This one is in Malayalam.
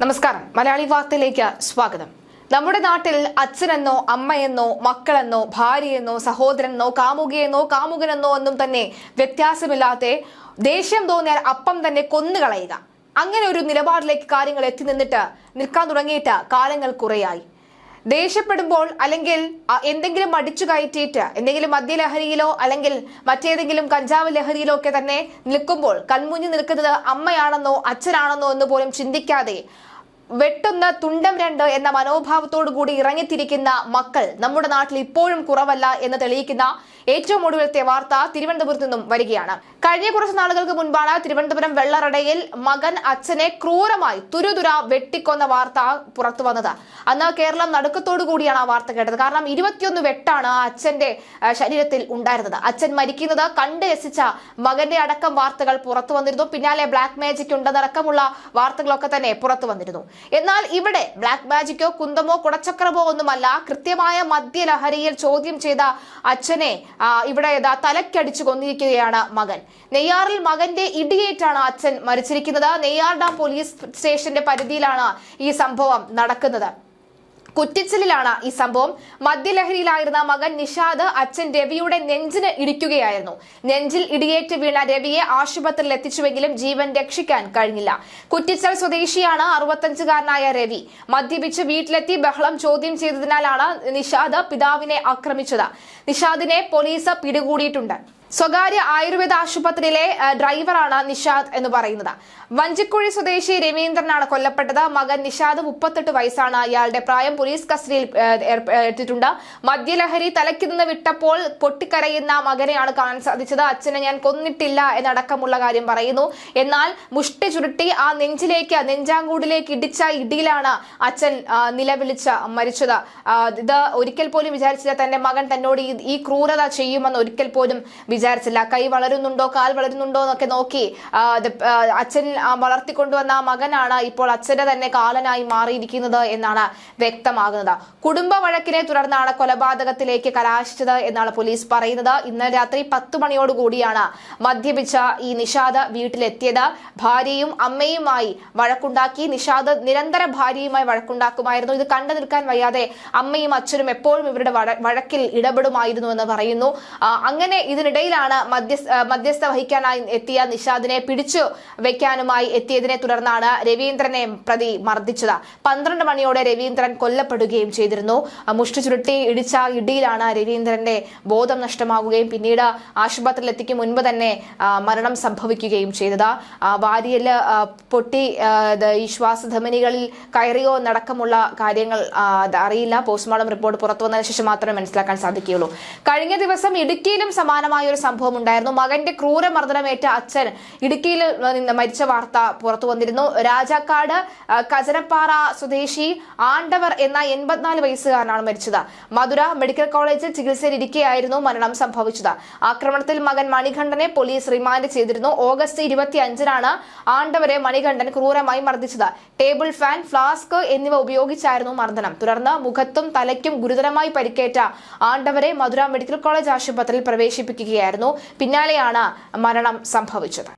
നമസ്കാരം. മലയാളി വാർത്തയിലേക്ക് സ്വാഗതം. നമ്മുടെ നാട്ടിൽ അച്ഛനെന്നോ അമ്മയെന്നോ മക്കളെന്നോ ഭാര്യയെന്നോ സഹോദരനെന്നോ കാമുകിയെന്നോ കാമുകനെന്നോ ഒന്നും തന്നെ വ്യത്യാസമില്ലാതെ ദേഷ്യം തോന്നിയാൽ അപ്പം തന്നെ കൊന്നുകളയുക, അങ്ങനെ ഒരു നിലപാടിലേക്ക് കാര്യങ്ങൾ എത്തി നിൽക്കാൻ തുടങ്ങിയിട്ട് കാലങ്ങൾ കുറയായി. ദേഷ്യപ്പെടുമ്പോൾ അല്ലെങ്കിൽ എന്തെങ്കിലും അടിച്ചു കയറ്റിയിട്ട് എന്തെങ്കിലും മദ്യലഹരിയിലോ അല്ലെങ്കിൽ മറ്റേതെങ്കിലും കഞ്ചാവ് ലഹരിയിലോ ഒക്കെ തന്നെ നിൽക്കുമ്പോൾ കൺമുന്നിൽ നിൽക്കുന്നത് അമ്മയാണെന്നോ അച്ഛനാണെന്നോ എന്ന് പോലും ചിന്തിക്കാതെ വെട്ടുന്ന തുണ്ടം രണ്ട് എന്ന മനോഭാവത്തോടു കൂടി ഇറങ്ങിത്തിരിക്കുന്ന മക്കൾ നമ്മുടെ നാട്ടിൽ ഇപ്പോഴും കുറവല്ല എന്ന് തെളിയിക്കുന്ന ഏറ്റവും ഒടുവിലത്തെ വാർത്ത തിരുവനന്തപുരത്ത് നിന്നും വരികയാണ്. കഴിഞ്ഞ കുറച്ച് നാളുകൾക്ക് മുൻപാണ് തിരുവനന്തപുരം വെള്ളറടയിൽ മകൻ അച്ഛനെ ക്രൂരമായി തുരുതുര വെട്ടിക്കൊന്ന വാർത്ത പുറത്തു വന്നത്. അന്ന് കേരളം നടുക്കത്തോടു കൂടിയാണ് ആ വാർത്ത കേട്ടത്. കാരണം 21 വെട്ടാണ് ആ അച്ഛന്റെ ശരീരത്തിൽ ഉണ്ടായിരുന്നത്. അച്ഛൻ മരിക്കുന്നത് കണ്ട് രസിച്ച മകന്റെ അടക്കം വാർത്തകൾ പുറത്തു വന്നിരുന്നു. പിന്നാലെ ബ്ലാക്ക് മാജിക് ഉണ്ടെന്നടക്കമുള്ള വാർത്തകളൊക്കെ തന്നെ പുറത്തു വന്നിരുന്നു. എന്നാൽ ഇവിടെ ബ്ലാക്ക് മാജിക്കോ കുന്തമോ കുടച്ചക്രമോ ഒന്നുമല്ല, കൃത്യമായ മദ്യലഹരിയിൽ ചോദ്യം ചെയ്ത അച്ഛനെ ഇവിടെ തലക്കടിച്ചു കൊന്നിരിക്കുകയാണ് മകൻ. നെയ്യാറിൽ മകന്റെ ഇടിയേറ്റാണ് അച്ഛൻ മരിച്ചിരിക്കുന്നത്. നെയ്യാർ ഡാം പോലീസ് സ്റ്റേഷന്റെ പരിധിയിലാണ് ഈ സംഭവം നടക്കുന്നത്. കുറ്റിച്ചിലാണ് ഈ സംഭവം. മദ്യലഹരിയിലായിരുന്ന മകൻ നിഷാദ് അച്ഛൻ രവിയുടെ നെഞ്ചിന് ഇടിക്കുകയായിരുന്നു. നെഞ്ചിൽ ഇടിയേറ്റ് വീണ രവിയെ ആശുപത്രിയിൽ എത്തിച്ചുവെങ്കിലും ജീവൻ രക്ഷിക്കാൻ കഴിഞ്ഞില്ല. കുറ്റിച്ചൽ സ്വദേശിയാണ് 65-കാരനായ രവി. മദ്യപിച്ച് വീട്ടിലെത്തി ബഹളം ചോദ്യം ചെയ്തതിനാലാണ് നിഷാദ് പിതാവിനെ ആക്രമിച്ചത്. നിഷാദിനെ പോലീസ് പിടികൂടിയിട്ടുണ്ട്. സ്വകാര്യ ആയുർവേദ ആശുപത്രിയിലെ ഡ്രൈവറാണ് നിഷാദ് എന്ന് പറയുന്നത്. വഞ്ചിക്കുഴി സ്വദേശി രവീന്ദ്രനാണ് കൊല്ലപ്പെട്ടത്. മകൻ നിഷാദ് 38 വയസ്സാണ്. ഇയാളുടെ പ്രായം പോലീസ് കസ്റ്റഡിയിൽ എടുത്തിട്ടുണ്ട്. മദ്യലഹരി തലയ്ക്ക് നിന്ന് വിട്ടപ്പോൾ പൊട്ടിക്കരയുന്ന മകനെയാണ് കാണാൻ സാധിച്ചത്. അച്ഛനെ ഞാൻ കൊന്നിട്ടില്ല എന്നടക്കമുള്ള കാര്യം പറയുന്നു. എന്നാൽ മുഷ്ടി ചുരുട്ടി ആ നെഞ്ചാങ്കൂടിലേക്ക് ഇടിച്ച ഇടിയിലാണ് അച്ഛൻ നിലവിളിച്ച് മരിച്ചത്. ഇത് ഒരിക്കൽ പോലും വിചാരിച്ചില്ല തന്റെ മകൻ തന്നോട് ഈ ക്രൂരത ചെയ്യുമെന്ന് ഒരിക്കൽ പോലും വിചാരിച്ചില്ല. കൈ വളരുന്നുണ്ടോ കാൽ വളരുന്നുണ്ടോ എന്നൊക്കെ നോക്കി അച്ഛൻ വളർത്തിക്കൊണ്ടുവന്ന മകനാണ് ഇപ്പോൾ അച്ഛന്റെ തന്നെ കാലനായി മാറിയിരിക്കുന്നത് എന്നാണ് വ്യക്തമാകുന്നത്. കുടുംബ വഴക്കിനെ തുടർന്നാണ് കൊലപാതകത്തിലേക്ക് കലാശിച്ചത് എന്നാണ് പോലീസ് പറയുന്നത്. ഇന്നലെ രാത്രി 10 മണിയോടുകൂടിയാണ് മദ്യപിച്ച ഈ നിഷാദ് വീട്ടിലെത്തിയത്. ഭാര്യയും അമ്മയുമായി വഴക്കുണ്ടാക്കി. നിഷാദ് നിരന്തരം ഭാര്യയുമായി വഴക്കുണ്ടാക്കുമായിരുന്നു. ഇത് കണ്ടു നിൽക്കാൻ വയ്യാതെ അമ്മയും അച്ഛനും എപ്പോഴും ഇവരുടെ വഴക്കിൽ ഇടപെടുമായിരുന്നു എന്ന് പറയുന്നു. അങ്ങനെ ഇതിനിടയിലാണ് മധ്യസ്ഥ വഹിക്കാനായി എത്തിയ നിഷാദിനെ പിടിച്ചു വെക്കാനുമായി എത്തിയതിനെ തുടർന്നാണ് രവീന്ദ്രനെ പ്രതി മർദ്ദിച്ചത്. 12 മണിയോടെ രവീന്ദ്രൻ കൊല്ലപ്പെടുകയും ചെയ്തിരുന്നു. മുഷ്ടി ചുരുട്ടി ഇടിച്ച ഇടിയിലാണ് രവീന്ദ്രന്റെ ബോധം നഷ്ടമാകുകയും പിന്നീട് ആശുപത്രിയിൽ എത്തിക്കും മുൻപ് തന്നെ മരണം സംഭവിക്കുകയും ചെയ്തത്. വാരിയല് പൊട്ടി ഈ ശ്വാസധമനികളിൽ കയറിയോ എന്നടക്കമുള്ള കാര്യങ്ങൾ അറിയില്ല. പോസ്റ്റ്മോർട്ടം റിപ്പോർട്ട് പുറത്തു വന്നതിന് ശേഷം മാത്രമേ മനസ്സിലാക്കാൻ സാധിക്കുകയുള്ളൂ. കഴിഞ്ഞ ദിവസം ഇടുക്കിയിലും സമാനമായ ഒരു സംഭവം ഉണ്ടായിരുന്നു. മകന്റെ ക്രൂരമർദ്ദനമേറ്റ അച്ഛൻ ഇടുക്കിയിൽ മരിച്ച വാർത്ത പുറത്തു വന്നിരുന്നു. രാജാക്കാട് കജനപ്പാറ സ്വദേശി ആണ്ടവർ എന്ന 84 വയസ്സുകാരനാണ് മരിച്ചത്. മധുര മെഡിക്കൽ കോളേജിൽ ചികിത്സയിലിരിക്കെയായിരുന്നു മരണം സംഭവിച്ചത്. ആക്രമണത്തിൽ മകൻ മണികണ്ഠനെ പോലീസ് റിമാൻഡ് ചെയ്തിരുന്നു. ഓഗസ്റ്റ് 25-നാണ് ആണ്ടവരെ മണികണ്ഠൻ ക്രൂരമായി മർദ്ദിച്ചത്. ടേബിൾ ഫാൻ, ഫ്ലാസ്ക് എന്നിവ ഉപയോഗിച്ചായിരുന്നു മർദ്ദനം. തുടർന്ന് മുഖത്തും തലയ്ക്കും ഗുരുതരമായി പരിക്കേറ്റ ആണ്ടവരെ മധുര മെഡിക്കൽ കോളേജ് ആശുപത്രിയിൽ പ്രവേശിപ്പിക്കുകയായിരുന്നു. പിന്നാലെയാണ് മരണം സംഭവിച്ചത്.